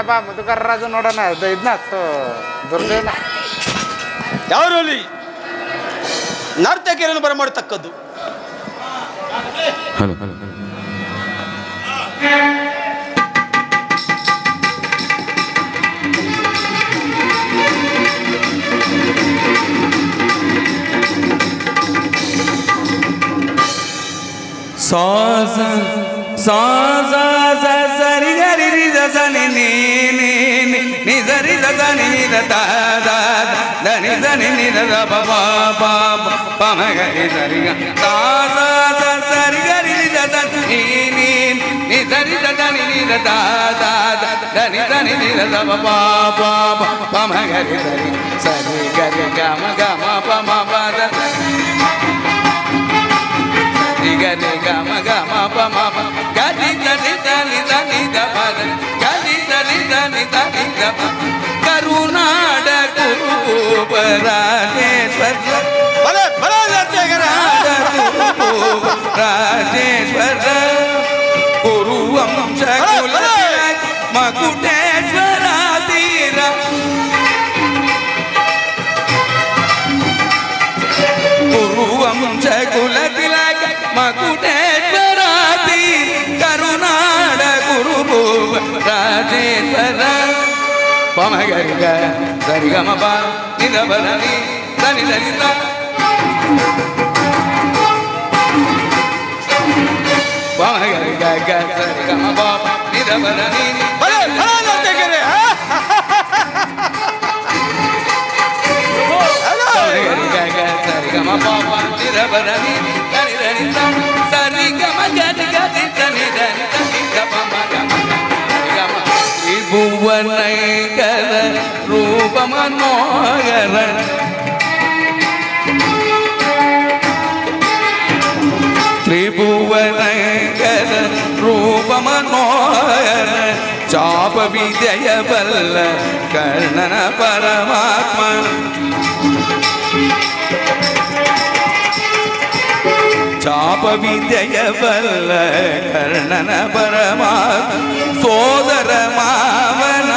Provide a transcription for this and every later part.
ಬಾ ಮಧುಕರ ರಾಜು ನೋಡೋಣ ಇದನ್ನ ದುರ್ದೇನ ಯಾರಲ್ಲಿ ನರ್ತಕಿಯರನ್ನು ಬರಮಾಡತಕ್ಕದ್ದು. ಹಲೋ ಹಲೋ ಸಾಸ ಸಾಸ ಸರಿ ಗರಿ ರಿ ಸನಿ ನೀ ನೀ ನಿ ಸರಿ ಸನಿ ನಿ ದ ನಿ ಸನಿ ನಿ ದ ಪ ಪ ಪ ಪ ಮ ಗರಿ ಸರಿ ಗ ಸಾಸ ಸರಿ ಗರಿ ರಿ ಸನಿ ನೀ ನಿ ಸರಿ ಸನಿ ನಿ ದ ನಿ ಸನಿ ನಿ ದ ಪ ಪ ಪ ಪ ಮ ಗರಿ ಸರಿ ಸರಿ ಗರಿ ಗ ಮ ಪ ಮ ಪ ದ ಗರಿ ಗ ಮ ಪ ಮ ಪ ಗರಿ ಧನಿ ಧನಿ ಧನಿ ದ ಪ ಗರಿ ಧನಿ ಧನಿ ಧನಿ ದ ಪ ಕರುನಾಡ ಗುರುಪರಾಜೇಶ್ವರ ಬಲೆ ಬಲೆ ರಾಜೇಶ್ವರ ಗುರು ವಂಶ ಕುಲ ಮಕುಟೇಶ್ವರ ತೀರ ಗುರು ವಂಶ ಕುಲ ತಿಲಕ ಮಕುಟೇಶ್ವರ ತೀರ ಕರುನಾಡ ಗುರು ರಾಜೇಶ್ವರ ಪಮ ಗರಿ ಗ ಸರಿ ಗ ಮ ಪ ನಿ ದ ಬ ನಿ ಧನಿ ಧನಿ ದ ಪಮ ಗರಿ ಗ ಗ ಸರಿ ಗ ಮ ಪ ನಿ ದ ಬ ನಿ ಬಲೆ ಬಲೆ ನರ್ತಕಿಯರೇ ಗರಿ ಗ ಗ ಸರಿ ಗ ಮ ಪ ನಿ ದ ಬ ನಿ ಧನಿ ಧನಿ ದ ಸರಿ ಗ ಮ ಗರಿ ಗ ನಿ ಧನಿ ಧನಿ ಧನಿ ಗ ಪ ಮ ಗ ಮ ತ್ರಿಭುವನೈಕರ ರೂಪ ಮನೋಹರ ತ್ರಿಭುವನೈಕರ ರೂಪ ಮನೋಹರ ಚಾಪ ವಿದ್ಯೆಯ ಬಲ್ಲ ಕರ್ಣನ ಪರಮಾತ್ಮ ಚಾಪ ವಿದ್ಯೆಯ ಬಲ್ಲ ಕರ್ಣನ ಪರಮಾತ್ಮ ಸೋದರ ಮಾವನ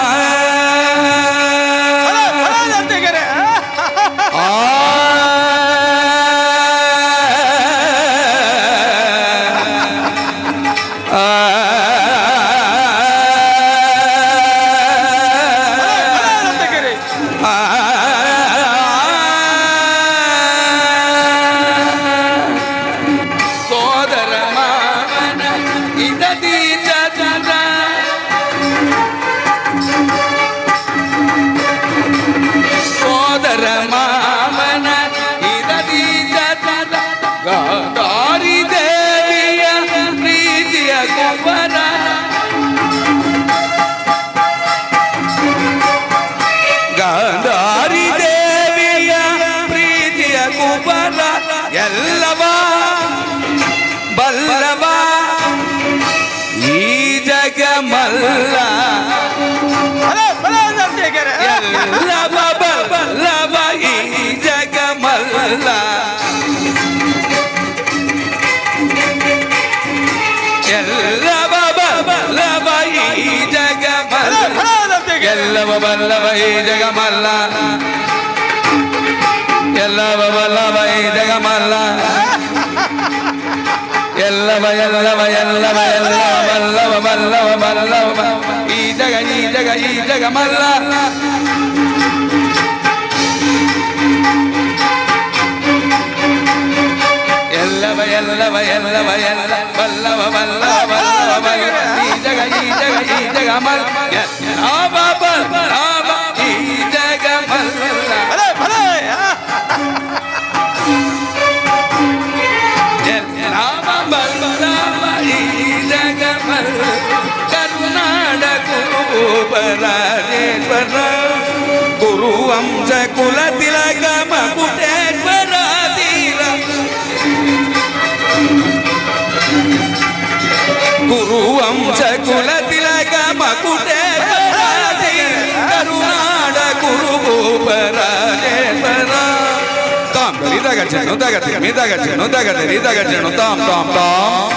ಗಾಂಧಾರಿ ದೇವಿಯ ಪ್ರೀತಿಯ ಕುಬರ ಎಲ್ಲವ ಬಲ್ಲವ ಈ ಜಗ ಮಲ್ಲ ಎಲ್ಲವ ಬಲ್ಲವ ಈ ಜಗ ಮಲ್ಲ ಎಲ್ಲವ ಬಲ್ಲವ ಈ ಜಗ ಮಲ್ಲ ಎಲ್ಲವ ಬಲ್ಲವ ಈ ಜಗ ಮಲ್ಲ ಎಲ್ಲವ ಬಲ್ಲವ ಈ ಜಗ ಮಲ್ಲ ಎಲ್ಲವ ಎಲ್ಲವ ಎಲ್ಲವ ಎಲ್ಲವ ಬಲ್ಲವ ಬಲ್ಲವ ಬಲ್ಲವ ಈ ಜಗ ಈ ಜಗ ಈ ಜಗ ಮಲ್ಲ ಎಲ್ಲವ ಎಲ್ಲವ ಎಲ್ಲವ ಎಲ್ಲ ಬಲ್ಲವ ಬಲ್ಲವ ಬಲ್ಲವ ಬಲ್ಲವ ಈ ಜಗ ಈ ಜಗ ಈ ಜಗ ಮಲ್ಲ ಯಾವ ಬಲ್ಲವ ಈ ಜಗ ಮಲ್ಲ ಯಾವ ಬಲ್ಲವ ಈ ಜಗ ಮಲ್ಲ ಕರುನಾಡ ಗುರುಪರಾಜೇಶ್ವರ ಗುರು ವಂಶ ಕುಲ ತಿಲಕ ಮಕುಟೇಶ್ವರ ತೀರ ಗುರು ವಂಶ ಕುಲ ತಿಲಕ ಮಕುಟೇಶ್ವರ ಕರುನಾಡ ಗುರು ಭೂಪರಾಜೇಶ್ವರ ತಾಮ್ ರಿದಾಗ ಚೆನ್ನು ದಾಗ ಮಿದಾಗ ಚೆನ್ನು ದಾಗ ರಿದಾಗ ಚೆನ್ನು ತಾಮ್ ತಾಮ್ ತಾಮ್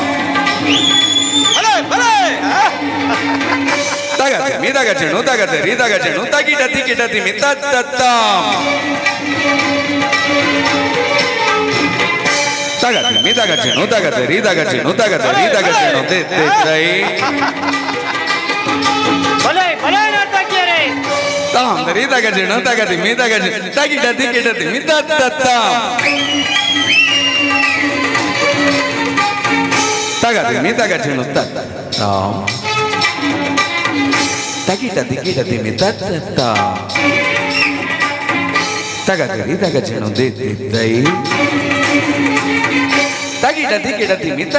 ದಾಗ ಮೀದಾಗ ಚೆಣು ತಗದೆ ರೀದಾಗ ಚೆಣು ತಗಿಡತಿ ಗಿಡತಿ ಮಿತ್ತ ತಗದೆ ಮೀದಾಗ ಚೆಣು ತಗದೆ ರೀದಾಗ ಚೆಣು ತಗದೆ ರೀದಾಗ ಚೆಣು ದೈ ತಾಂ ರೀದಾಗ ಚೆಣು ತಗದಿ ಮೀದಾಗ ಚೆಣು ತಗಿಡತಿ ಗಿಡತಿ ಮಿತ್ತ ತಗದೆ ಮೀದಾಗ ಚೆಣು ತಾಂ ತಗಿಡತಿ ಗಿಡತಿ ಮಿತ್ತ ತಗದೆ ರೀದಾಗ ಚೆಣು ದೈ ತಗಿಡತಿ ಗಿಡತಿ ಮಿತ್ತ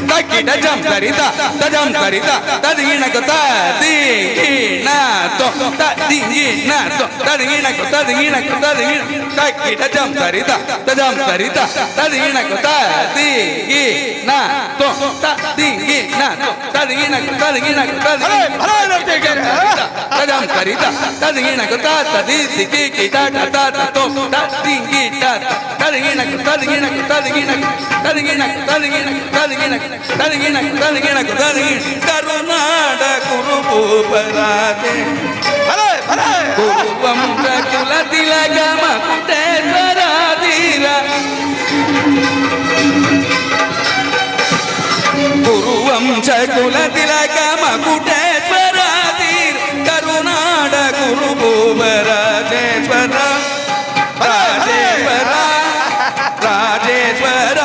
ತಕ್ಕಿಟ ಜಂ ಕರಿತ ತಜಂ ಕರಿತ ತದಿಗಿಣಕ ತದಿಗಿಣ ತೋ ತದಿಗಿಣ ತೋ ತದಿಗಿಣಕ ತದಿಗಿಣಕ ತದಿಗಿಣ ತಕ್ಕಿಟ ಜಂ ಕರಿತ ತಜಂ ಕರಿತ ತದಿಗಿಣಕ ತದಿಗಿಣ ತೋ ತದಿಗಿಣ ತೋ ತದಿಗಿಣಕ ತದಿಗಿಣಕ ತಜಂ ಕರಿತ ತದಿಗಿಣಕ ತದಿಗಿ ಕಿಟ ತ ತೋ ತದಿಗಿಟ ತದಿಗಿಣಕ ತದಿಗಿಣಕ ತದಿಗಿಣಕ ತದಿಗಿಣಕ ತದಿಗಿಣಕ ತದಿಗಿಣಕ ಕರುನಾಡ ಕುರುಪರಾದೆ ಕುರುವಂಶ ಕುಲ ತಿಲಕ ಮಕುಟೇಶ್ವರಾಧೀರ ಕುರುವಂಶ ಕುಲ ತಿಲಕ ಮಕುಟೇಶ್ವರಾಧೀರ ಕರುನಾಡ ಕುರುಪರಾಜೇಶ್ವರ ರಾಜೇಶ್ವರ ರಾಜೇಶ್ವರ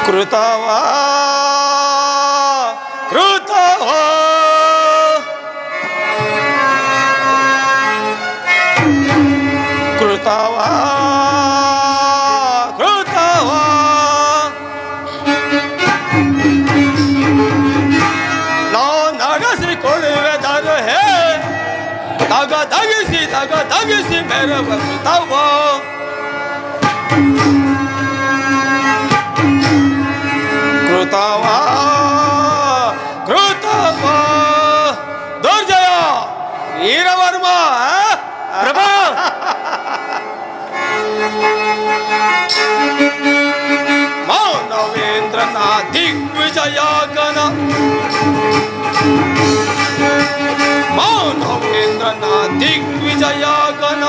ಕೃತವಾ ಕೃತವಾ ಕೃತವಾ ಕೃತವಾ ನಾ ನಡೆಸಿಕೊಳ್ಳುವೆ ದರು ಹೇ ತಗದಗಿಸಿ ಮೇರೆ ಕೃತವಾ ಕೃತವಾ ಕೃತವಾ ದುರ್ಜಯ ವೀರವರ್ಮ ಪ್ರಭಾ ಮಾನವೇಂದ್ರನ ದಿಗ್ವಿಜಯಾಗನ ಮಾನವೇಂದ್ರನ ದಿಗ್ವಿಜಯಾಗನ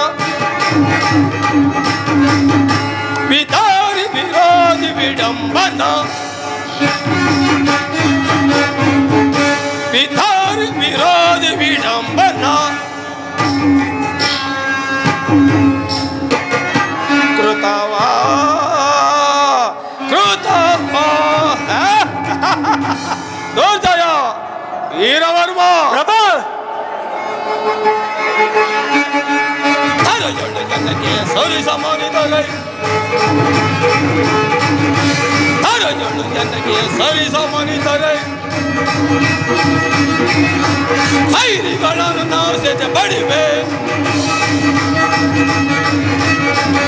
ವಿದಾರಿ ವಿರೋಧಿ ವಿಡಂಬನ ವಿಧಾರಿ ವಿರೋಧಿ ವಿಡಂಬನ ಕೃತವಾ ಕೃತವಾ ದುರ್ಜಯ ವೀರವರ್ಮ ಪ್ರಭಾ ಜನಕ್ಕೆ ಸರಿ ಸಮಾನಿತರೈ ಜನಕ್ಕೆ ಸರಿ ಸಮಾನಿತರೈ ವೈರಿಗಳನ್ನು ನಾಶಿಸಿ ಬಡಿವೆ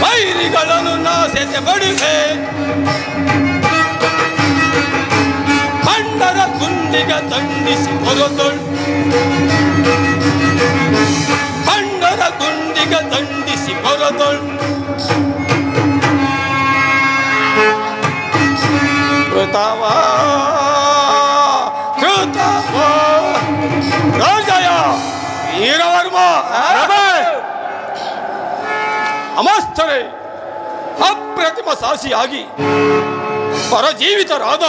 ವೈರಿಗಳನ್ನು ನಾಶಿಸಿ ಬಡಿವೆ ಬಂಡರ ಗುಂಡಿಗೆ ದಂಡಿಸಿ ಹೊರತೊಳ್ ಬಂಡರ ಗುಂಡಿಗೆ ದಂಡಿಸಿ ಹೊರತೊಳ್ ಕೃತವಾ ಕೃತವಾ ರಾಜಯ ವೀರವರ್ಮ ಅಮಸ್ತರೇ ಅಪ್ರತಿಮ ಸಾಸಿಯಾಗಿ ಪರಜೀವಿತರಾದ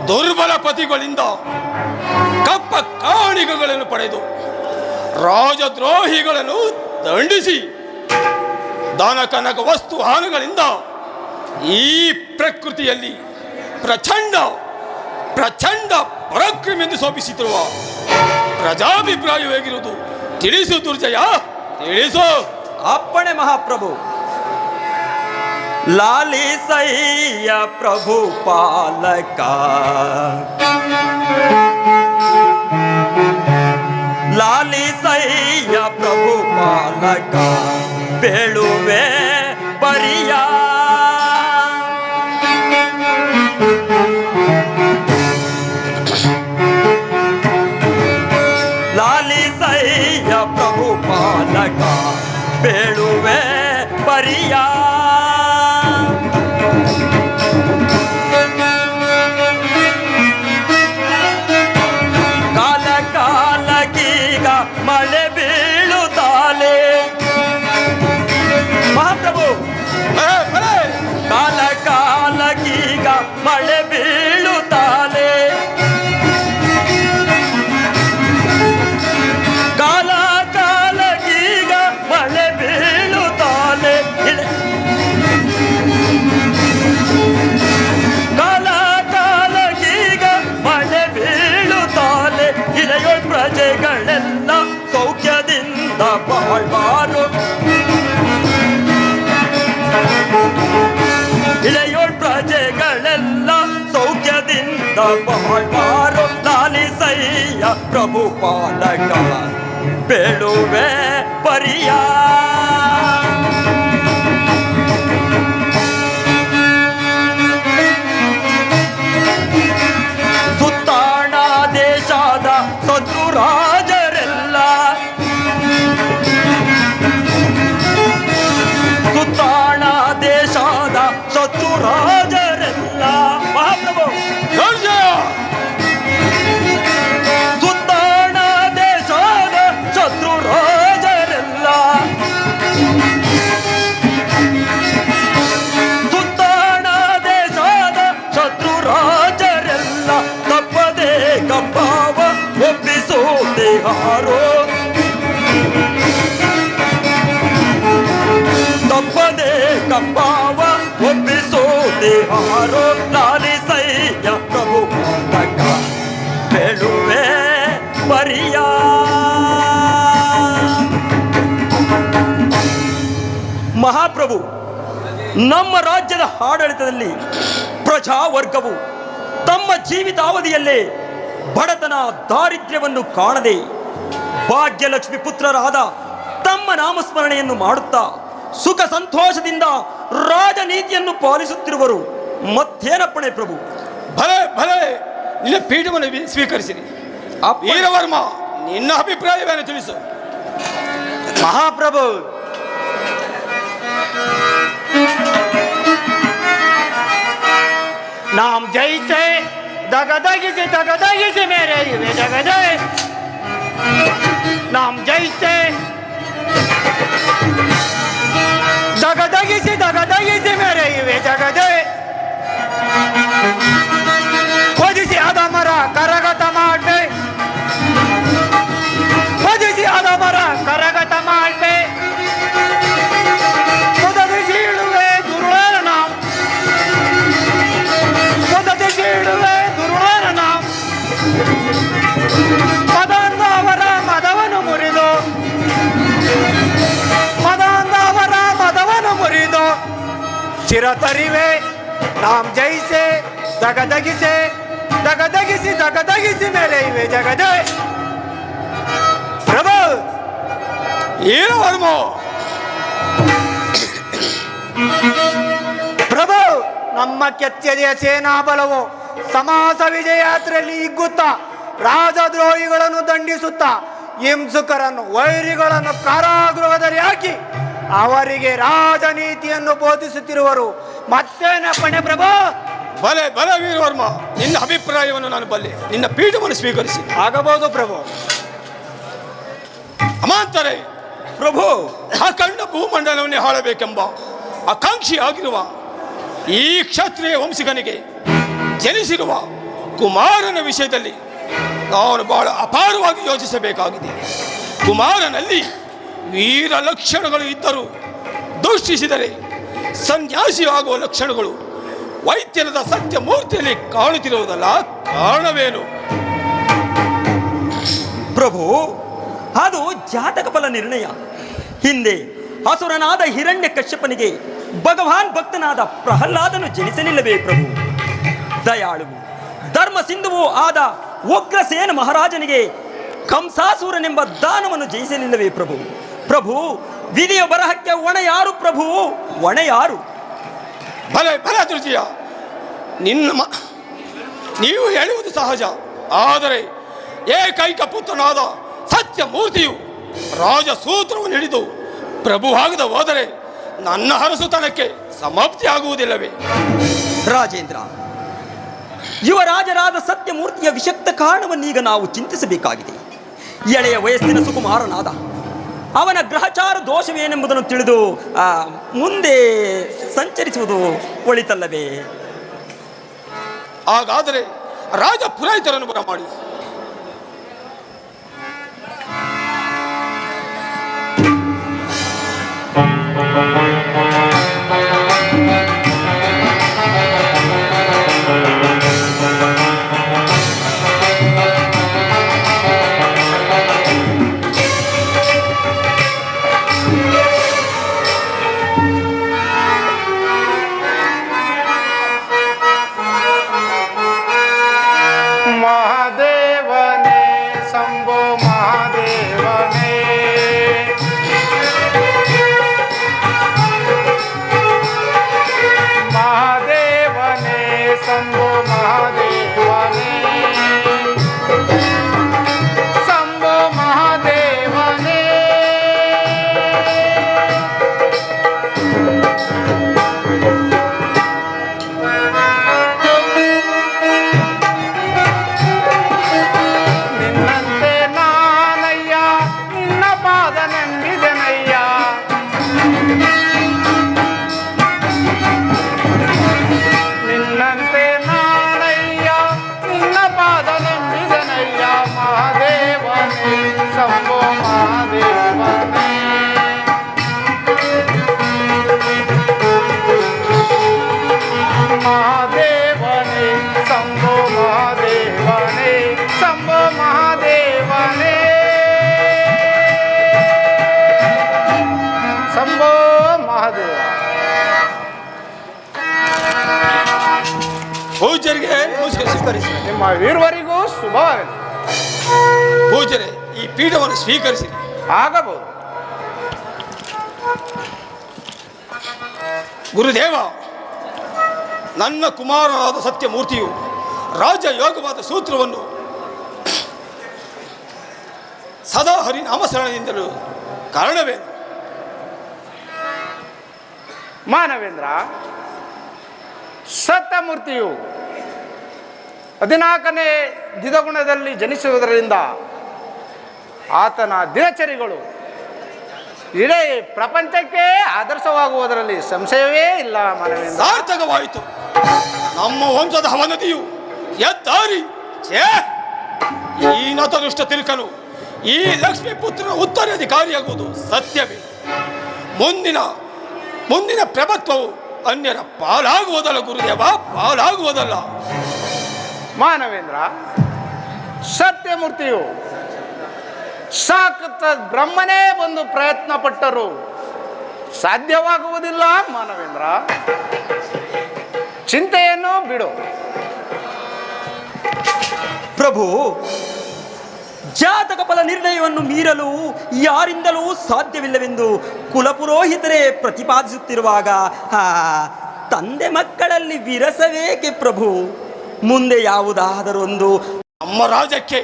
ದುರ್ಬಲ ಪತಿಗಳಿಂದ ಕಪ್ಪ ಕಾಣಿಕೆಗಳನ್ನು ಪಡೆದು ರಾಜದ್ರೋಹಿಗಳನ್ನು ದಂಡಿಸಿ ದಾನ ಕನಕ ವಸ್ತು ಹಾನುಗಳಿಂದ ಈ ಪ್ರಕೃತಿಯಲ್ಲಿ ಪ್ರಚಂಡ ಪ್ರಚಂಡ ಪರಾಕ್ರಮ ಎಂದು ಶೋಭಿಸುತ್ತಿರುವ ಪ್ರಜಾಭಿಪ್ರಾಯ ಹೇಗಿರುವುದು ತಿಳಿಸು ದುರ್ಜಯ, ತಿಳಿಸು. ಅಪ್ಪಣೆ ಮಹಾಪ್ರಭು. ಲಾಲಿಸಯ್ಯ ಪ್ರಭು ಪಾಲಕ, ಲಾಲಿಸಯ್ಯ ಪ್ರಭು ಪಾಲಕ, ಬೇಳುವೆ ಪರಿಯ ಲಾಲಿಸಯ್ಯ ಪ್ರಭು ಪಾಲಕ, ಬೇಳುವೆ ಪರಿಯ ಕಾಲ ಕಾಲಗೀಗ ಮಳೆ ಬೀಳುತ್ತಾಲೆ ಮಹಾಪ್ರಭು. ಕಾಲ ಕಾಲಗೀಗ ಮಳೆ ಬೀಳುತ್ತಾಲೆ, ಕಾಲ ಕಾಲಗೀಗ ಮಳೆ ಬೀಳುತ್ತಾಲೆ, ಕಾಲ ಕಾಲಗೀಗ ಮಳೆ ಬೀಳುತ್ತಾಲೆ. ಇಳೆಯೊಳ್ ಪ್ರಜೆಗಳೆಲ್ಲ ಸೌಖ್ಯದಿಂದ ಬಾಳ್ವಾರು, ಇಳೆಯೊಳ್ ಪ್ರಜೆಗಳೆಲ್ಲ ಸೌಖ್ಯದಿಂದ ಬಾಳ್ವಾರು. ಲಾಲಿಸಯ್ಯ ಪ್ರಭು ಪಾಲಕ, ಬೇಳುವೆ ಪರಿಯ ಸುತ್ತಾಣ ದೇಶದ ಶತ್ರುರಾಜರೆಲ್ಲ, ಸುತ್ತಾಣ ದೇಶದ ಶತ್ರುರಾಜರೆಲ್ಲ ಮಹಾಪ್ರಭು. ಸುತ್ತಾಣ ದೇಶದ ಶತ್ರುರಾಜರೆಲ್ಲ, ಸುತ್ತಾಣ ದೇಶದ ಶತ್ರುರಾಜರೆಲ್ಲ ತಪ್ಪದೆ ಗಂಭಾವ ಒಪ್ಪಿಸುತ್ತಿಹಾರೋ, ತಪ್ಪದೆ ಗಂಭಾವ ಒಪ್ಪಿಸುತ್ತಿಹಾರೋ. ಲಾಲಿಸಯ್ಯ ಪ್ರಭು ಪಾಲಕ, ಬೇಳುವೆ ಪರಿಯ ಮಹಾಪ್ರಭು. ನಮ್ಮ ರಾಜ್ಯದ ಆಡಳಿತದಲ್ಲಿ ಪ್ರಜಾವರ್ಗವು ತಮ್ಮ ಜೀವಿತಾವಧಿಯಲ್ಲೇ ಬಡತನ ದಾರಿದ್ರ್ಯವನ್ನು ಕಾಣದೆ ಭಾಗ್ಯಲಕ್ಷ್ಮಿ ಪುತ್ರರಾದ ತಮ್ಮ ನಾಮಸ್ಮರಣೆಯನ್ನು ಮಾಡುತ್ತಾ ಸುಖ ಸಂತೋಷದಿಂದ ರಾಜನೀತಿಯನ್ನು ಪಾಲಿಸುತ್ತಿರುವರು. ಮತ್ತೇನಪ್ಪಣೆ ಪ್ರಭು? ಭಲೆ ಭಲೆ, ನಿನ್ನ ಪೀಠವನ್ನು ಸ್ವೀಕರಿಸಿರಿ. ವೀರವರ್ಮ, ನಿನ್ನ ಅಭಿಪ್ರಾಯವೇನು ತಿಳಿಸು. ಮಹಾಪ್ರಭು, नाम जैसे दगदगी से मेरे ये जगदे, नाम जैसे दगदगी से मेरे ये जगदे, खोजिಸಿ ಅದಮರ ಕರಗತ ಮಾಡ್ಬೆ, खोजिಸಿ ಅದಮರ ಕರಗತ ಮಾಡ್ಬೆ, ಮೊದಲಿಸಿ ಇಳುವೆ ದುರುಳನ ನಾಮ, ಮೊದಲಿಸಿ ಇಳುವೆ ದುರುಳನ ನಾಮ, ಮದಂದ ಅವರ ಮದವನ್ನು ಮುರಿದು, ಮದಂದ ಅವರ ಮದವನ್ನು ಮುರಿದು ಚಿರತರಿವೆ. ನಾಮ್ ಜೈಸೆ ದಗದಗಿಸಿ ಮೇಲೆ ಇವೆ ಜಗದೆ. ಪ್ರಭು, ಏನು ವರ್ಮ? ಪ್ರಭು, ನಮ್ಮ ಕೆಚ್ಚೆದೆಯ ಸೇನಾ ಬಲವು ಸಮಾಸ ವಿಜಯ ಯಾತ್ರೆಯಲ್ಲಿ ಹಿಗ್ಗುತ್ತಾ ರಾಜದ್ರೋಹಿಗಳನ್ನು ದಂಡಿಸುತ್ತಾ ಹಿಂಸಕರನ್ನು ವೈರಿಗಳನ್ನು ಕಾರಾಗೃಹದಲ್ಲಿ ಹಾಕಿ ಅವರಿಗೆ ರಾಜನೀತಿಯನ್ನು ಬೋಧಿಸುತ್ತಿರುವರು. ಮತ್ತೇನಪ್ಪಣೆ ಪ್ರಭು? ಬಲೆ ಬಲೆ ವೀರವರ್ಮ, ನಿನ್ನ ಅಭಿಪ್ರಾಯವನ್ನು ನಾನು ಬಲ್ಲೆ. ನಿನ್ನ ಪೀಠವನ್ನು ಸ್ವೀಕರಿಸಿ. ಆಗಬಹುದು ಪ್ರಭು. ಅಮಾಂತರೆ ಪ್ರಭು, ಅಖಂಡ ಭೂಮಂಡಲವನ್ನೇ ಆಳಬೇಕೆಂಬ ಆಕಾಂಕ್ಷಿ ಆಗಿರುವ ಈ ಕ್ಷತ್ರಿಯ ವಂಶಿಕನಿಗೆ ಜನಿಸಿರುವ ಕುಮಾರನ ವಿಷಯದಲ್ಲಿ ನಾನು ಬಹಳ ಅಪಾರವಾಗಿ ಯೋಚಿಸಬೇಕಾಗಿದೆ. ಕುಮಾರನಲ್ಲಿ ವೀರ ಲಕ್ಷಣಗಳು ಇದ್ದರೂ ಅನುಷ್ಠಿಸಿದರೆ ಸನ್ಯಾಸಿಯಾಗುವ ಲಕ್ಷಣಗಳು ವೈದ್ಯರದ ಸತ್ಯ ಮೂರ್ತಿಯಲ್ಲಿ ಕಾಣುತ್ತಿರುವುದಲ್ಲ, ಕಾರಣವೇನು? ಪ್ರಭು, ಅದು ಜಾತಕ ಫಲ ನಿರ್ಣಯ. ಹಿಂದೆ ಅಸುರನಾದ ಹಿರಣ್ಯ ಕಶ್ಯಪನಿಗೆ ಭಗವಾನ್ ಭಕ್ತನಾದ ಪ್ರಹ್ಲಾದನು ಜನಿಸಲಿಲ್ಲವೇ ಪ್ರಭು? ದಯಾಳುವು ಧರ್ಮ ಸಿಂಧುವು ಆದ ಉಗ್ರಸೇನ ಮಹಾರಾಜನಿಗೆ ಕಂಸಾಸುರನೆಂಬ ದಾನವನ್ನು ಜಯಿಸಲಿಲ್ಲವೇ ಪ್ರಭು? ಪ್ರಭು, ವಿಧಿಯ ಬರಹಕ್ಕೆ ಹೊಣೆ ಯಾರು ಪ್ರಭು? ಹೊಣೆ ಯಾರು? ಬಲ ದುರ್ಜಯ, ನೀವು ಹೇಳುವುದು ಸಹಜ. ಆದರೆ ಏಕೈಕ ಪುತ್ರನಾದ ಸತ್ಯ ಮೂರ್ತಿಯು ರಾಜಸೂತ್ರವನ್ನು ಹಿಡಿದು ಪ್ರಭುವಾಗದ ಹೋದರೆ ನನ್ನ ಹರಸುತನಕ್ಕೆ ಸಮಾಪ್ತಿ ಆಗುವುದಿಲ್ಲವೇ? ರಾಜೇಂದ್ರ, ಯುವರಾಜರಾದ ಸತ್ಯಮೂರ್ತಿಯ ವಿಷಕ್ತ ಕಾರಣವನ್ನೀಗ ನಾವು ಚಿಂತಿಸಬೇಕಾಗಿದೆ. ಎಳೆಯ ವಯಸ್ಸಿನ ಸುಕುಮಾರನಾದ ಅವನ ಗ್ರಹಚಾರ ದೋಷವೇನೆಂಬುದನ್ನು ತಿಳಿದು ಮುಂದೆ ಸಂಚರಿಸುವುದು ಒಳಿತಲ್ಲವೇ? ಹಾಗಾದರೆ ರಾಜ ಪುರೋಹಿತರನ್ನು ಬರಮಾಡಿ. ಮಹಾದೇವನೇ ಶಂಭೋ ಮಹಾದೇವನೇ, ಮಹಾದೇವನೇ ಶಂಭೋ ಮಹಾದೇವನೇ, ಶಂಭೋ ಮಹಾದೇವನೇ. ನಿನ್ನಂತೆ ನಾನಯ್ಯ ನಿನ್ನ ಪಾದ ನಂಬಿದೆನಯ್ಯ, ನಿನ್ನಂತೆ ನಾನಯ್ಯ ನಿನ್ನ ಪಾದ ನಂಬಿದೆನಯ್ಯ. ಮಹಾದೇವನೇ ಶಂಭೋ ಮಹಾದೇವನೇ, ಮಹಾದೇವನೇ ಶಂಭೋ ಮಹಾದೇವನೇ, ಶಂಭೋ ಮಹಾದೇವನೇ, ಶಂಭೋ ಮಹಾದೇವ. ಪೂಜ್ಯರಿಗೆ ನಮಸ್ಕರಿಸಿ. ನಿಮ್ಮ ವೀರವರಿಗೂ ಶುಭವಾಗಲಿ. ಪೂಜ್ಯರೇ, ಈ ಪೀಠವನ್ನು ಸ್ವೀಕರಿಸಿ. ಆಗಬಹುದು. ಗುರುದೇವ, ನನ್ನ ಕುಮಾರನಾದ ಸತ್ಯಮೂರ್ತಿಯು ರಾಜಯೋಗವಾದ ಸೂತ್ರವನ್ನು ಸದಾ ಹರಿನಾಮಸ್ಮರಣೆಯಿಂದಲೂ ಕಾರಣವೇನು? ಮಾನವೇಂದ್ರ, ಸತ್ಯಮೂರ್ತಿಯು 14ನೇ ದಿನಗುಣದಲ್ಲಿ ಜನಿಸುವುದರಿಂದ ಆತನ ದಿನಚರಿಗಳು ಇಡೀ ಪ್ರಪಂಚಕ್ಕೆ ಆದರ್ಶವಾಗುವುದರಲ್ಲಿ ಸಂಶಯವೇ ಇಲ್ಲ. ಮಾನವೇಂದ್ರ, ಸಾರ್ಥಕವಾಯಿತು. ನಮ್ಮ ವಂಶದ ಅವನದಿಯು ಎದ್ದಾರಿ ಈ ನತದುಷ್ಟ ತಿರುಕನು ಈ ಲಕ್ಷ್ಮೀ ಪುತ್ರನ ಉತ್ತರಾಧಿಕಾರಿಯಾಗುವುದು ಸತ್ಯವೇ. ಮುಂದಿನ ಪ್ರಭುತ್ವವು ಅನ್ಯರ ಪಾಲಾಗುವುದಲ್ಲ ಗುರುದೇವ, ಪಾಲಾಗುವುದಲ್ಲ. ಮಾನವೇಂದ್ರ, ಸತ್ಯಮೂರ್ತಿಯು ಸಾಕತ್ತ ಬ್ರಹ್ಮನೇ ಬಂದು ಪ್ರಯತ್ನ ಪಟ್ಟರು ಸಾಧ್ಯವಾಗುವುದಿಲ್ಲ. ಮಾನವೇಂದ್ರ, ಚಿಂತೆಯನ್ನು ಬಿಡು. ಪ್ರಭು, ಜಾತಕ ಫಲ ನಿರ್ಣಯವನ್ನು ಮೀರಲು ಯಾರಿಂದಲೂ ಸಾಧ್ಯವಿಲ್ಲವೆಂದು ಕುಲಪುರೋಹಿತರೇ ಪ್ರತಿಪಾದಿಸುತ್ತಿರುವಾಗ ತಂದೆ ಮಕ್ಕಳಲ್ಲಿ ವಿರಸವೇಕೆ ಪ್ರಭು? ಮುಂದೆ ಯಾವುದಾದರೊಂದು ನಮ್ಮ ರಾಜ್ಯಕ್ಕೆ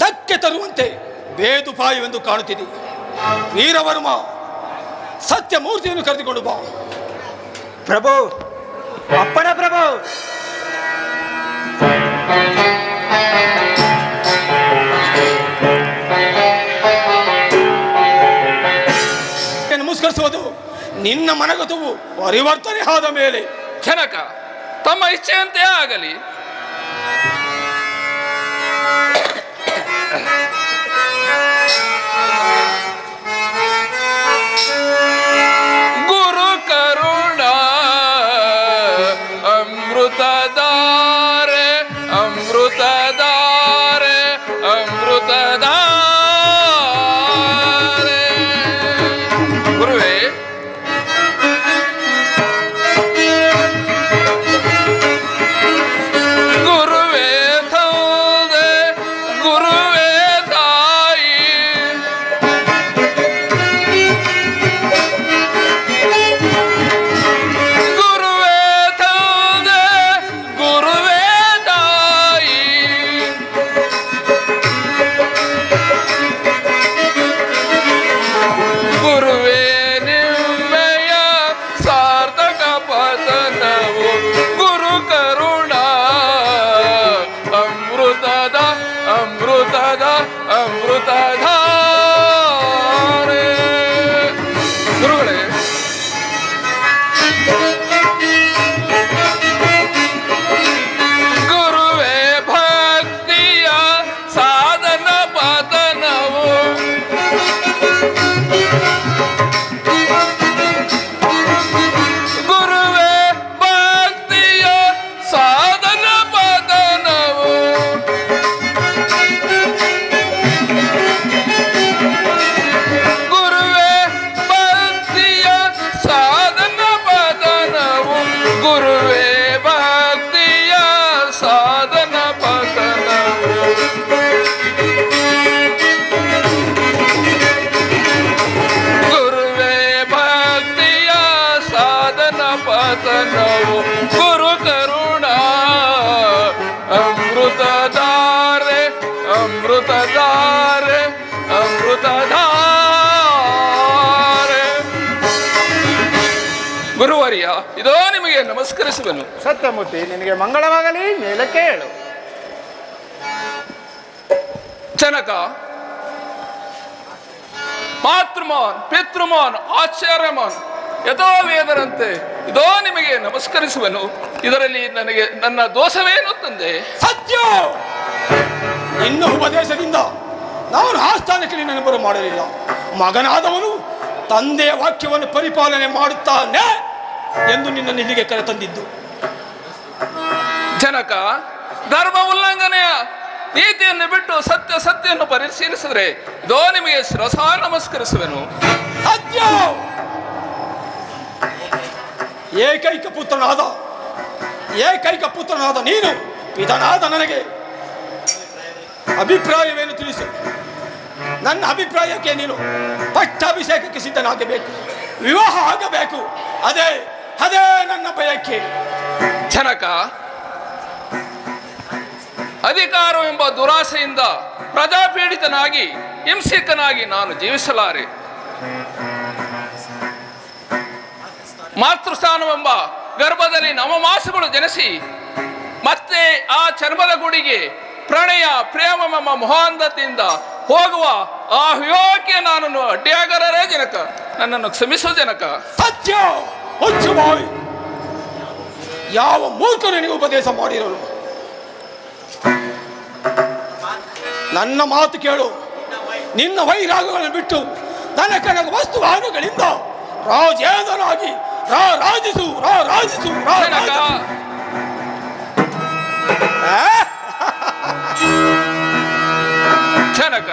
ಧಕ್ಕೆ ತರುವಂತೆ ಬೇದುಪಾಯವೆಂದು ಕಾಣುತ್ತಿದೆ. ವೀರವರ್ಮ, ಸತ್ಯಮೂರ್ತಿಯನ್ನು ಕರೆದುಕೊಂಡು ಬಾ. ಪ್ರಭು, ಅಪ್ಪಣ ಪ್ರಭು. ನಮಸ್ಕರಿಸುವುದು ನಿನ್ನ ಮನಗತವು ಪರಿವರ್ತನೆ ಆದ ಮೇಲೆ. ಜನಕ, ತಮ್ಮ ಇಚ್ಛೆಯಂತೆ ಆಗಲಿ. ಗುರು ಗುರುವೇ ಭಕ್ತಿಯ ಸಾಧನ ಪತನವು ಗುರುವೇ ಭಕ್ತಿಯ ಸಾಧನ ಪತನವು ಗುರು ಕರುಣ ಅಮೃತಧಾರೆ ಅಮೃತಧಾರೆ ಅಮೃತಧಾರೆ. ಗುರುವರ್ಯ, ಇದೋ ನಿಮಗೆ ನಮಸ್ಕರಿಸುವೆನು. ಸತ್ಯಮೂರ್ತಿ, ನಿನಗೆ ಮಂಗಳವಾಗಲಿ. ಮೇಲೆ ಕೇಳು. ಜನಕ, ಮಾತೃಮಾನ್ ಪಿತೃಮಾನ್ ಆಚಾರ್ಯಮಾನ್ ಯಥೋ ವೇದರಂತೆ ಇದೋ ನಿಮಗೆ ನಮಸ್ಕರಿಸುವೆನು. ಇದರಲ್ಲಿ ನನಗೆ ನನ್ನ ದೋಷವೇನು ತಂದೆ? ಸತ್ಯ, ನಿನ್ನ ಉಪದೇಶದಿಂದ ನಾನು ಆ ಸ್ಥಾನಕ್ಕೆ ನಿನ್ನನ್ನು ಬರು ಮಾಡಲಿಲ್ಲ. ಮಗನಾದವನು ತಂದೆಯ ವಾಕ್ಯವನ್ನು ಪರಿಪಾಲನೆ ಮಾಡುತ್ತಾನೆ ಎಂದು ನಿನ್ನನ್ನು ಇಲ್ಲಿಗೆ ಕರೆತಂದಿದ್ದು. ಜನಕ, ಧರ್ಮ ಉಲ್ಲಂಘನೆಯ ನೀತಿಯನ್ನು ಬಿಟ್ಟು ಸತ್ಯವನ್ನು ಪರಿಶೀಲಿಸಿದ್ರೆ ಇದೋ ನಿಮಗೆ ಶಿರಸ ನಮಸ್ಕರಿಸುವೆನು. ಸತ್ಯ, ಏಕೈಕ ಪುತ್ರನಾದ ನೀನು ಪಿತನಾದ ನನಗೆ ಅಭಿಪ್ರಾಯವೇನು ತಿಳಿಸು. ನನ್ನ ಅಭಿಪ್ರಾಯಕ್ಕೆ ನೀನು ಪಟ್ಟಾಭಿಷೇಕಕ್ಕೆ ಸಿದ್ಧನಾಗಬೇಕು, ವಿವಾಹ ಆಗಬೇಕು. ಅದೇ ನನ್ನ ಬಯಕೆ. ಜನಕ, ಅಧಿಕಾರವೆಂಬ ದುರಾಸೆಯಿಂದ ಪ್ರಜಾಪೀಡಿತನಾಗಿ ಹಿಂಸಕನಾಗಿ ನಾನು ಜೀವಿಸಲಾರೆ. ಮಾತೃಸ್ಥಾನವೆಂಬ ಗರ್ಭದಲ್ಲಿ ನವಮಾಸಗಳು ಜನಿಸಿ ಮತ್ತೆ ಆ ಚರ್ಮದ ಗುಡಿಗೆ ಪ್ರಣಯ ಪ್ರೇಮವೆಂಬ ಮಹಾಂಧತೆಯಿಂದ ಹೋಗುವ ಆ ಯೋಗ್ಯ ನಾನು ಅಡ್ಡಿಯಾಗರೇ ಜನಕ, ನನ್ನನ್ನು ಕ್ಷಮಿಸು ಜನಕ. ಸತ್ಯ, ಹುಚ್ಚು ಬಾಯಿ, ಯಾವ ಮೂರ್ಖರು ನಿನಗೆ ಉಪದೇಶ ಮಾಡಿರೋರು? ನನ್ನ ಮಾತು ಕೇಳು. ನಿನ್ನ ವೈರಾಗಗಳನ್ನು ಬಿಟ್ಟು ನನಗೆ ವಸ್ತು ವಾಹನಗಳಿಂದ ರಾಜೇಂದ್ರನಾಗಿ ರಾಜಿಸು. ಜನಕ, ಜನಕ,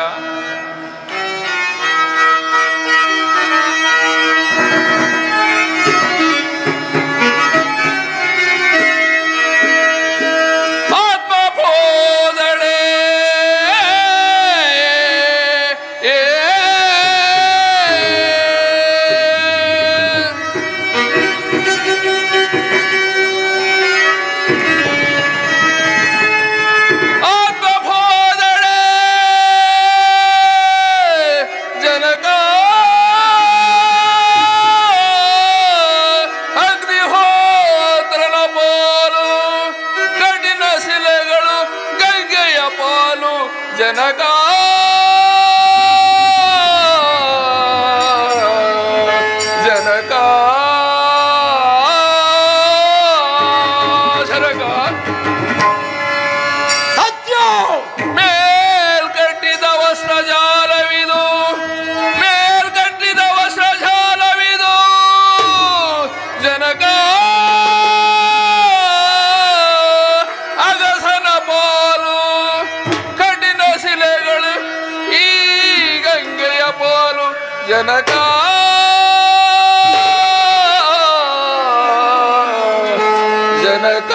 ಜನಕ, ಜನಕ, ಜನಕ. ಸತ್ಯ, ಮೇಲ್ಕಟ್ಟಿದ ವಸ್ತ್ರಜಾಲವಿದು, ಮೇಲ್ಕಟ್ಟಿದ ವಸ್ತ್ರಜಾಲವಿದು ಜನಕ. ಅಗಸನ ಪಾಲು ಕಠಿಣ ಶಿಲೆಗಳು ಈ ಗಂಗೆಯ ಪಾಲು ಜನಕ. ಜನಕ,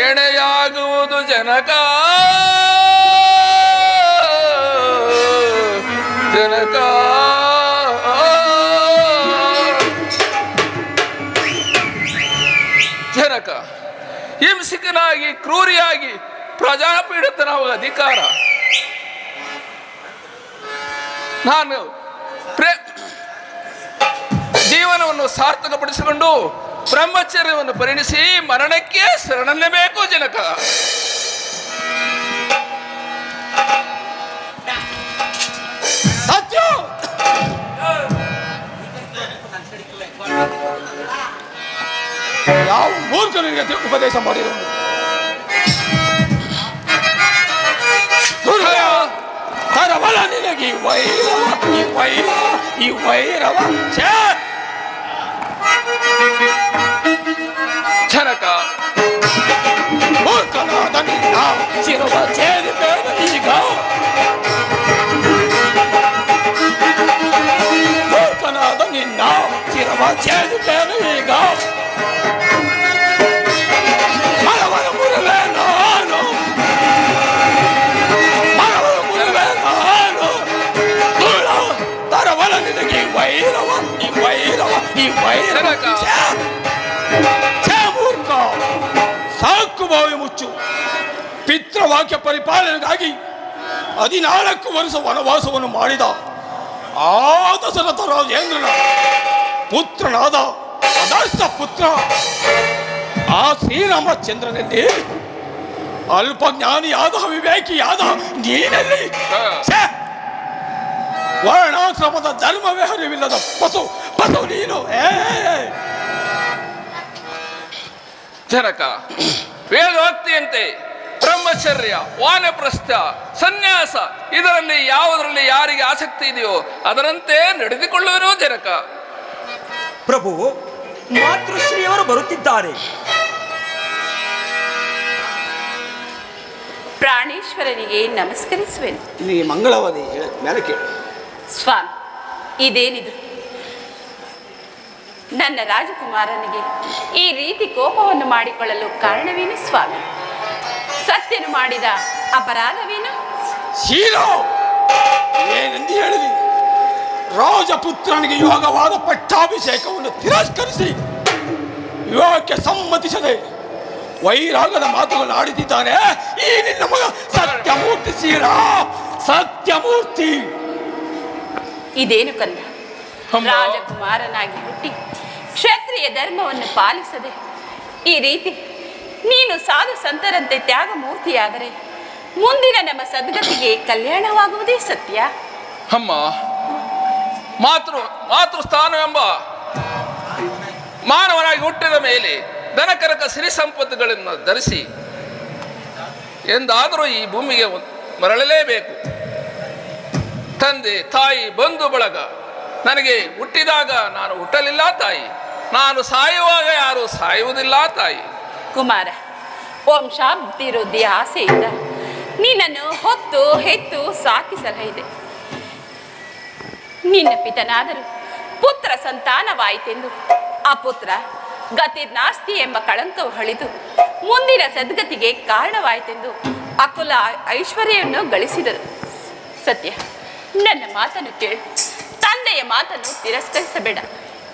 ಎಣೆಯಾಗುವುದು ಜನಕ. ಜನಕ, ಜನಕ, ಹಿಂಸಕನಾಗಿ ಕ್ರೂರಿಯಾಗಿ ಪ್ರಜಾಪೀಡಿತನಾಗುವ ಅಧಿಕಾರ ನಾನು ಜೀವನವನ್ನು ಸಾರ್ಥಕಪಡಿಸಿಕೊಂಡು ಬ್ರಹ್ಮಚರ್ಯವನ್ನು ಪರಿಣಿಸಿ ಮರಣಕ್ಕೆ ಶರಣಲೇಬೇಕು ಜನಕ. ನನಗೆ ಉಪದೇಶ ಮಾಡಿರುವುದು. ದುರ್ಗಯ ತರಬಲ ನಿನಗೆ ಈ ವೈರವ ಜನಕ ಮೂರ್ಖನಾದ ನಿನ್ನ ಶಿರವ ಛೇದಿದ್ದೇನೆ ಈಗ. ಮೂರ್ಖನಾದ ನಿನ್ನ ಶಿರವ ಛೇದಿದ್ದೇನೆ ಈಗ. ಮರವರ ಮುರುವೆ ನಾನು, ಮರವರ ಮುರುವೆ ನಾನು. ತುಳ ತರವಲ ನಿನಗೆ ಈ ವೈರವ ಮೂರ್ಖ. ಸಾಕು ಬಾವಿ ಮುಚ್ಚು. ಪಿತೃವಾಕ್ಯ ಪರಿಪಾಲನೆಗಾಗಿ 14 ವರ್ಷ ವನವಾಸವನ್ನು ಮಾಡಿದ ಆ ದಶರಥ ರಾಜೇಂದ್ರನ ಪುತ್ರನಾದ ಅದರ್ಶ ಪುತ್ರ ಆ ಶ್ರೀರಾಮಚಂದ್ರನಲ್ಲಿ ಅಲ್ಪಜ್ಞಾನಿಯಾದ ವಿವೇಕಿಯಾದ ನೀನಲ್ಲಿ ವರ್ಣಾಶ್ರಮದ ಧರ್ಮವೇ ಹರಿವಿಲ್ಲದ ಪಶು ನೀನು. ಜನಕ, ವೇದೋಕ್ತಿಯಂತೆ ಬ್ರಹ್ಮಚರ್ಯ, ವಾನಪ್ರಸ್ಥ, ಸನ್ಯಾಸ ಇದರಲ್ಲಿ ಯಾವುದರಲ್ಲಿ ಯಾರಿಗೆ ಆಸಕ್ತಿ ಇದೆಯೋ ಅದರಂತೆ ನಡೆದುಕೊಳ್ಳುವರು ಜನಕ. ಪ್ರಭು, ಮಾತೃಶ್ರೀಯವರು ಬರುತ್ತಿದ್ದಾರೆ. ಪ್ರಾಣೇಶ್ವರನಿಗೆ ನಮಸ್ಕರಿಸುವೆನು. ನೀ ಮಂಗಳವಾದಿ ಮೇಲೆ ಕೇಳು. ಸ್ವಾಮಿ, ಇದೇನಿದು? ನನ್ನ ರಾಜಕುಮಾರನಿಗೆ ಈ ರೀತಿ ಕೋಪವನ್ನು ಮಾಡಿಕೊಳ್ಳಲು ಕಾರಣವೇನು ಸ್ವಾಮಿ? ಸತ್ಯನು ಮಾಡಿದ ಅಪರಾಧವೇನು? ಶೀಲೋ, ಏನೆಂದು ಹೇಳಿದಿ? ರಾಜಪುತ್ರನಿಗೆ ಯೋಗವಾದ ಪಟ್ಟಾಭಿಷೇಕವನ್ನು ತಿರಸ್ಕರಿಸಿ ವಿವಾಹಕ್ಕೆ ಸಮ್ಮತಿಸದೆ ವೈರಾಗದ ಮಾತುಗಳನ್ನು ಆಡುತ್ತಿದ್ದಾನೆ ಈ ನಿನ್ನ ಮಗ ಸತ್ಯಮೂರ್ತಿ. ಶೀಲಾ, ಸತ್ಯಮೂರ್ತಿ. ಇದೇನು ಕಂದ? ರಾಜಕುಮಾರನಾಗಿ ಹುಟ್ಟಿ ಕ್ಷತ್ರಿಯ ಧರ್ಮವನ್ನು ಪಾಲಿಸದೆ ಈ ರೀತಿ ನೀನು ಸಾಧು ಸಂತರಂತೆ ತ್ಯಾಗಮೂರ್ತಿಯಾದರೆ ಮುಂದಿನ ನಮ್ಮ ಸದ್ಗತಿಗೆ ಕಲ್ಯಾಣವಾಗುವುದೇ ಸತ್ಯ. ಅಮ್ಮ, ಮಾತೃಸ್ಥಾನ ಎಂಬ ಮಾನವನಾಗಿ ಹುಟ್ಟಿದ ಮೇಲೆ ದನಕರಕ ಸಿರಿ ಸಂಪತ್ತುಗಳನ್ನು ಧರಿಸಿ ಎಂದಾದರೂ ಈ ಭೂಮಿಗೆ ಮರಳಲೇಬೇಕು. ತಂದೆ, ತಾಯಿ, ಬಂಧು ಬಳಗ ನನಗೆ ಹುಟ್ಟಿದಾಗ ನಾನು ಹುಟ್ಟಲಿಲ್ಲ ತಾಯಿ, ನಾನು ಸಾಯುವಾಗ ಯಾರು ಸಾಯುವುದಿಲ್ಲ ತಾಯಿ. ಕುಮಾರ, ವಂಶಾಭಿವೃದ್ಧಿಯ ಆಸೆಯಿಂದ ನಿನ್ನನ್ನು ಹೊತ್ತು ಹೆತ್ತು ಸಾಕಿಸಲಹಿದೆ. ನಿನ್ನ ಪಿತನಾದರೂ ಪುತ್ರ ಸಂತಾನವಾಯಿತೆಂದು ಅಪುತ್ರ ಗತಿರ್ನಾಸ್ತಿ ಎಂಬ ಕಳಂಕವು ಹಳಿದು ಮುಂದಿನ ಸದ್ಗತಿಗೆ ಕಾರಣವಾಯಿತೆಂದು ಅಕುಲ ಐಶ್ವರ್ಯವನ್ನು ಗಳಿಸಿದರು. ಸತ್ಯ, ನನ್ನ ಮಾತನ್ನು ಕೇಳು. ತಂದೆಯ ಮಾತನ್ನು ತಿರಸ್ಕರಿಸಬೇಡ.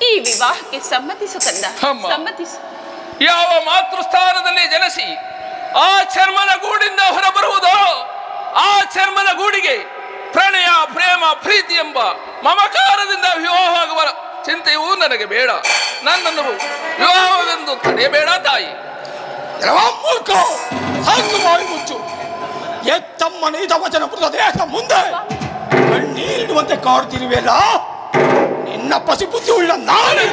ಈ ವಿವಾಹಕ್ಕೆ ಸಮ್ಮತಿಸು ಕಂದ, ಸಮ್ಮತಿಸು. ಯಾವ ಮಾತೃಸ್ಥಾನದಲ್ಲಿ ಜನಿಸಿ ಆ ಚರ್ಮದ ಗೂಡಿಂದ ಹೊರಬರುವುದೋ ಆ ಚರ್ಮದ ಗೂಡಿಗೆ ಪ್ರಣಯ, ಪ್ರೇಮ, ಪ್ರೀತಿ ಎಂಬ ಮಮಕಾರದಿಂದ ವಿವಾಹವಾಗುವ ಚಿಂತೆಯೂ ನನಗೆ ಬೇಡ. ನನ್ನನ್ನು ವಿವಾಹವೆಂದು ತಡೆಯಬೇಡ ತಾಯಿ. ಮೂರ್ಖ, ಸಾಕು ಬಾಯಿ ಮುಚ್ಚು. ಎತ್ತಮ್ಮ ನೀತ ವಚನ ಬೃತ ದೇಹ ಮುಂದೆ ಕಣ್ಣೀರಿಡುವಂತೆ ಕಾಡ್ತಿರುವೆಲ್ಲ. ನಿನ್ನ ಪಸಿ ಬುದ್ಧಿ ಉಳ್ಳ ನಾನೇ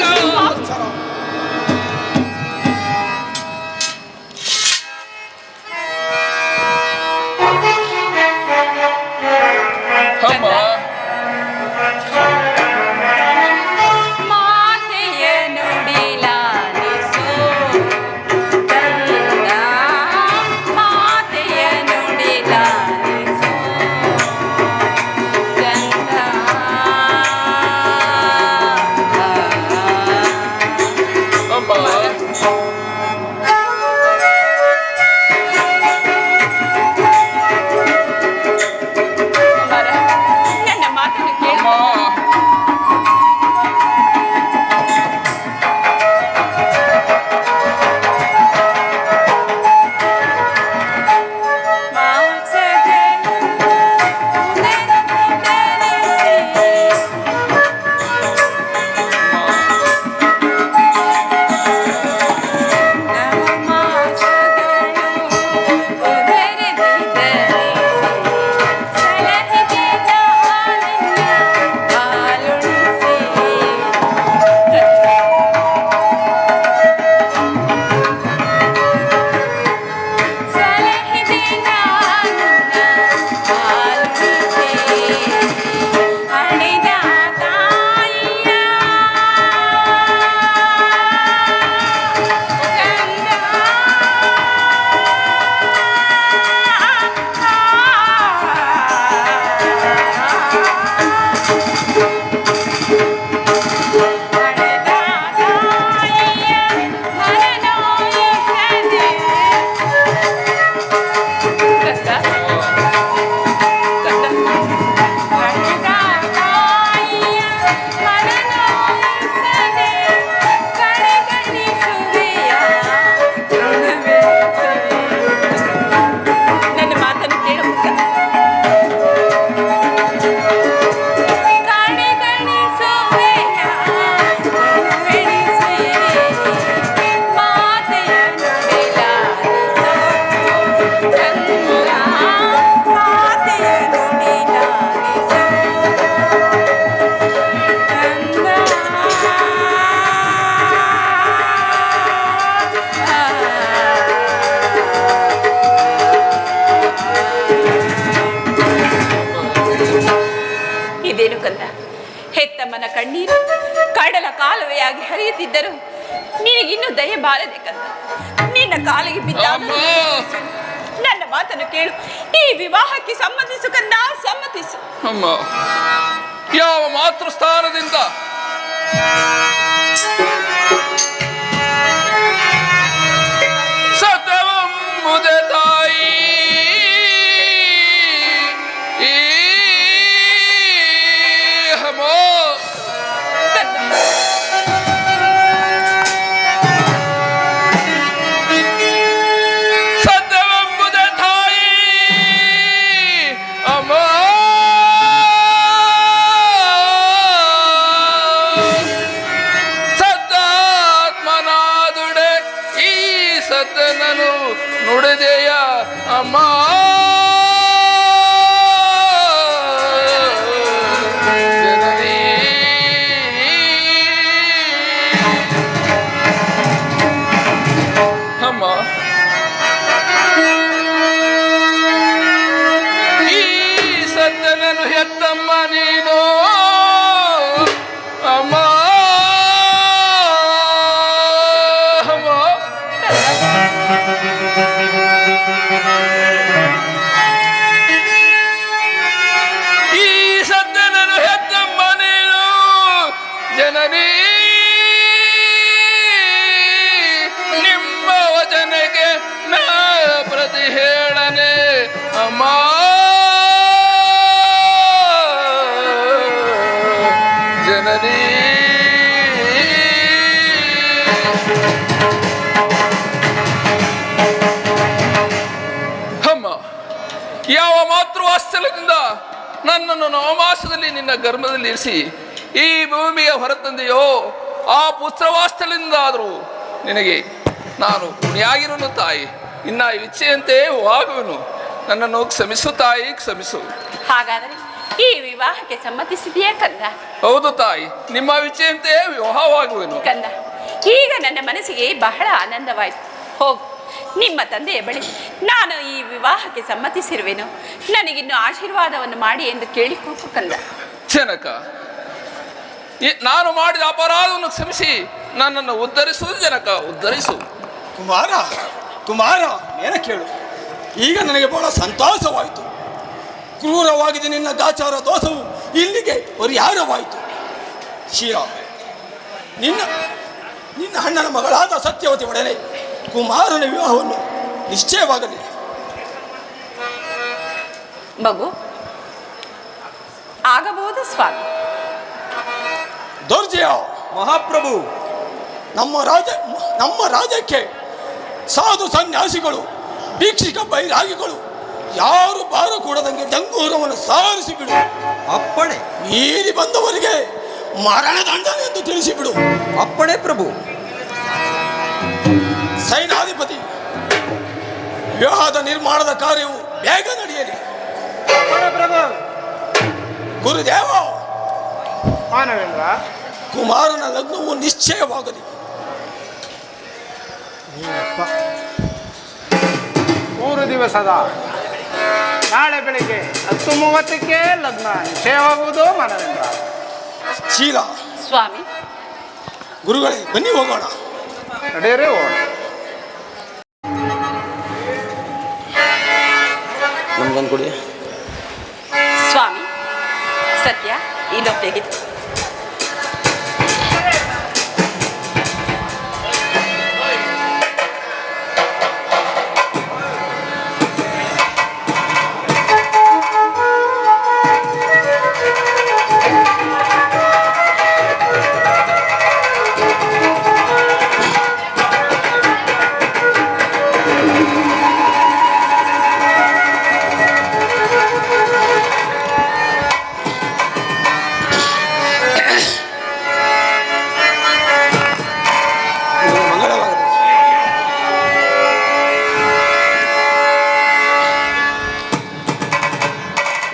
ತಮ್ಮನ ಕಣ್ಣೀರು ಕಡಲ ಕಾಲುವೆಯಾಗಿ ಹರಿಯುತ್ತಿದ್ದರು ನಿನಗಿನ್ನೂ ದಯೆ ಬಾರದೆ ಕಂದ. ನಿನ್ನ ಕಾಲಿಗೆ ಬಿದ್ದ ನನ್ನ ಮಾತನ್ನು ಕೇಳು. ಈ ವಿವಾಹಕ್ಕೆ ಸಮ್ಮತಿಸು ಕಂದ, ಸಮ್ಮತಿಸು. ಅಮ್ಮ, ಯಾವ ಮಾತೃಸ್ಥಾನದಿಂದ ಸತವಂಬುದೆ ತಾಯಿ ಹಮೋ ಸತವಂಬುದೆ ತಾಯಿ ಅಮ್ಮ ಸದ್ದಾತ್ಮನಾದುಡೆ ಈ ಸದ್ದನನು ನುಡಿದೆಯ ಅಮ್ಮ ಜನನೀ ಅಮ್ಮ ಈ ಸದ್ದನನು ಹೆತ್ತಮ್ಮ ನೀನು ಅಮ್ಮ ಅಮ್ಮ ಈ ಸದ್ದನನು ಹೆತ್ತಮ್ಮ ನೀನು ಜನನೀ ನಿಮ್ಮ ವಚನಕ್ಕೆ ನಾ ಪ್ರತಿ ಹೇಳನೆ ಅಮ್ಮ ಜನನೀ ಅಮ್ಮ, ಯಾವ ಮಾತೃವಾತ್ಸಲ್ಯದಿಂದ ನನ್ನನ್ನು ನವಮಾಸದಲ್ಲಿ ನಿನ್ನ ಗರ್ಭದಲ್ಲಿ ಇರಿಸಿ ಈ ಭೂಮಿಯ ಹೊರತಂದೆಯೋ ಆ ಪುತ್ರವಾತ್ಸಲ್ಯದಿಂದಾದರೂ ನಿನಗೆ ನಾನು ಋಣಿಯಾಗಿರುವನು ತಾಯಿ. ನಿನ್ನ ಇಚ್ಛೆಯಂತೆ ಆಗುವೆನು. ನನ್ನನ್ನು ಕ್ಷಮಿಸು ತಾಯಿ, ಕ್ಷಮಿಸು. ಹಾಗಾದರೆ ಈ ವಿವಾಹಕ್ಕೆ ಸಮ್ಮತಿಸಿದೆಯಾ ಕಂದ? ಹೌದು ತಾಯಿ, ನಿಮ್ಮ ಇಚ್ಛೆಯಂತೆ ವಿವಾಹವಾಗುವೆನು. ಕಂದ, ಈಗ ನನ್ನ ಮನಸ್ಸಿಗೆ ಬಹಳ ಆನಂದವಾಯಿತು. ಹೋಗು, ನಿಮ್ಮ ತಂದೆಯ ಬಳಿ ನಾನು ಈ ವಿವಾಹಕ್ಕೆ ಸಮ್ಮತಿಸಿರುವೆನು, ನನಗಿನ್ನು ಆಶೀರ್ವಾದವನ್ನು ಮಾಡಿ ಎಂದು ಕೇಳಿಕೊಟ್ಟು ಕಂದ. ಜನಕ, ನಾನು ಮಾಡಿದ ಅಪರಾಧವನ್ನು ಕ್ಷಮಿಸಿ ನನ್ನನ್ನು ಉದ್ಧರಿಸು ಜನಕ, ಉದ್ಧರಿಸು. ಕುಮಾರ ಕುಮಾರ ನೇರ ಕೇಳು. ಈಗ ನನಗೆ ಬಹಳ ಸಂತೋಷವಾಯಿತು. ಕ್ರೂರವಾಗಿದೆ ನಿನ್ನ ಗಾಚಾರ ದೋಷವು ಇಲ್ಲಿಗೆ ಪರಿಹಾರವಾಯಿತು. ಶೀಲ, ನಿನ್ನ ನಿನ್ನ ಅಣ್ಣನ ಮಗಳಾದ ಸತ್ಯವತಿ ಒಡನೆ ಕುಮಾರನ ವಿವಾಹವನ್ನು ನಿಶ್ಚಯವಾಗಲಿ. ಮಗು ಆಗಬಹುದು ಸ್ವಾಮಿ. ದೌರ್ಜಯ ಮಹಾಪ್ರಭು, ನಮ್ಮ ರಾಜ್ಯಕ್ಕೆ ಸಾಧು ಸನ್ಯಾಸಿಗಳು, ಭಿಕ್ಷಿಕ ಬೈರಾಗಿಗಳು ಯಾರು ಬಾರು ಕೂಡದಂಗೆ ಡಂಗೂರವನ್ನು ಸಾರಿಸಿ ಬಿಡು. ಅಪ್ಪಣೆ. ಮೀರಿ ಬಂದವರಿಗೆ ಮರಣದಂಡನೆ ಎಂದು ತಿಳಿಸಿಬಿಡು. ಅಪ್ಪಣೆ ಪ್ರಭು. ಸೈನಾಧಿಪತಿ, ವಿವಾಹದ ನಿರ್ಮಾಣದ ಕಾರ್ಯವು ಬೇಗ ನಡೆಯಲಿ. ಗುರುದೇವ, ಮಾನವೇಂದ್ರ, ಕುಮಾರನ ಲಗ್ನವು ನಿಶ್ಚಯವಾಗಲಿ. ಮೂರು ದಿವಸದ ನಾಳೆ ಬೆಳಿಗ್ಗೆ 10:30ಕ್ಕೆ ಲಗ್ನ ನಿಶ್ಚಯವಾಗುವುದು ಮಾನವೇಂದ್ರ. ಶೀಲ, ಸ್ವಾಮಿ, ಗುರುಗಳೇ ಬನ್ನಿ ಹೋಗೋಣ. ನಡೆಯರೇ ಹೋಗೋಣ. ನಮ್ಗೊಂದು ಕೊಡಿ. ಸ್ವಾಮಿ, ಸತ್ಯ ಇಲ್ಲೊಟ್ಟೆಗೆ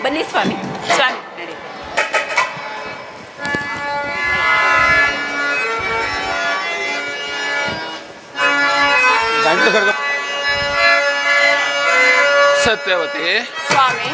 ಬನ್ನಿ ಸ್ವಾಮಿ. ಸ್ವಾಮಿ ನಡಿ. ಸತ್ಯವತಿ, ಸ್ವಾಮಿ,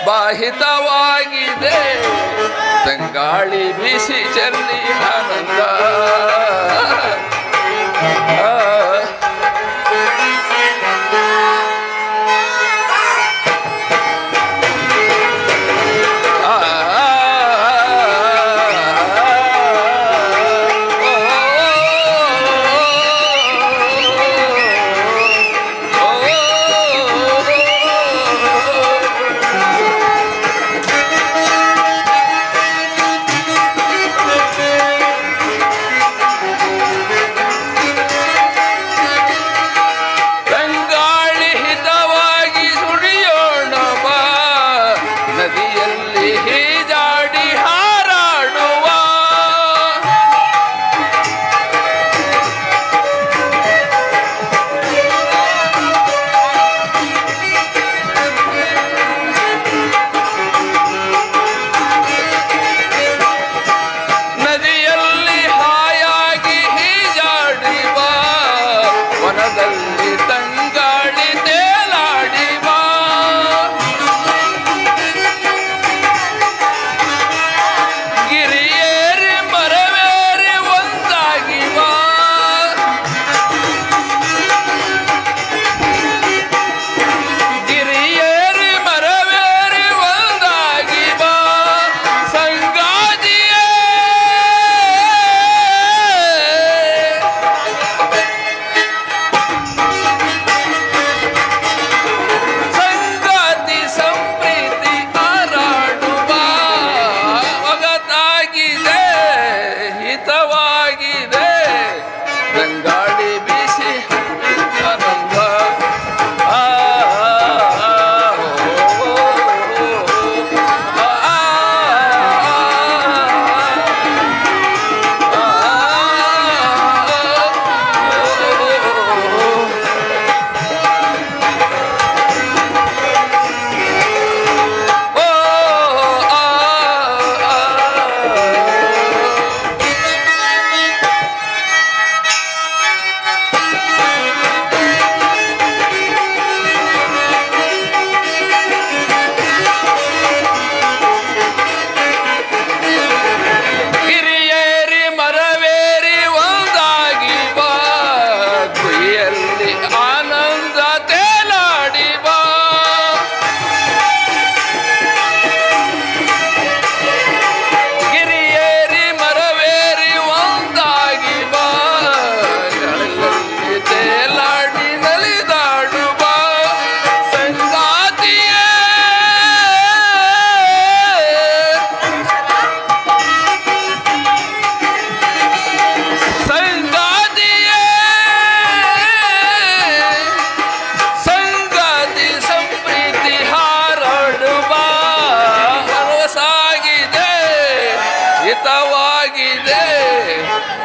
ಬಾಹಿತವಾಗಿದೆ ತಂಗಾಳಿ ಬಿಸಿ ಚೆಲ್ಲಿ ಆನಂದ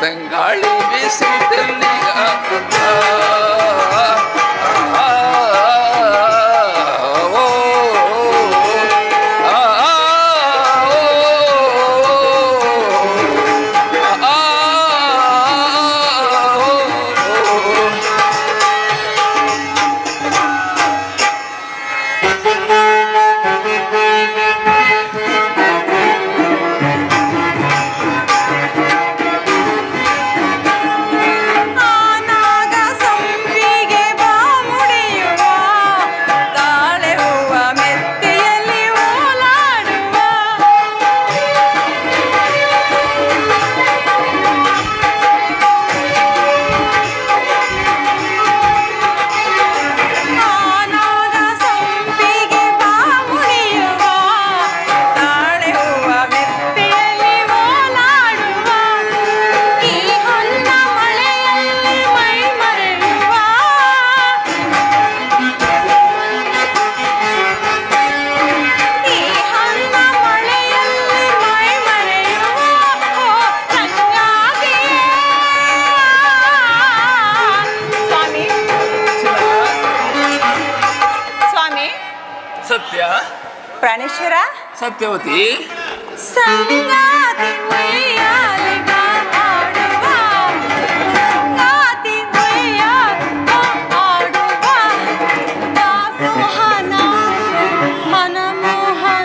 ತಂಗಾಳಿ ಬಿಸಿ ಸತ್ಯ ಪ್ರಾಣೇಶ್ವರ ಸತ್ಯವತಿ ಸಂಗಾತಿ ಉಯ್ಯಾಲೆಗ ಆಡುವ, ಸಂಗಾತಿ ಉಯ್ಯಾಲೆಗ ಆಡುವ, ಮನಮೋಹನ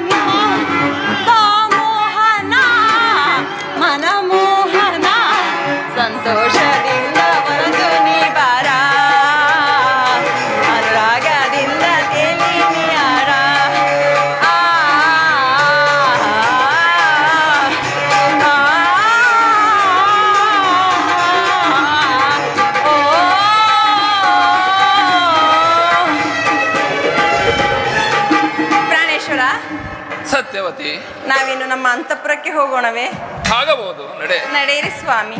ಸತ್ಯವತಿ? ನಾವಿನ್ನು ನಮ್ಮ ಅಂತಃಪುರಕ್ಕೆ ಹೋಗೋಣವೇ? ಆಗಬಹುದು, ನಡೆ. ನಡೆಯಿರಿ ಸ್ವಾಮಿ.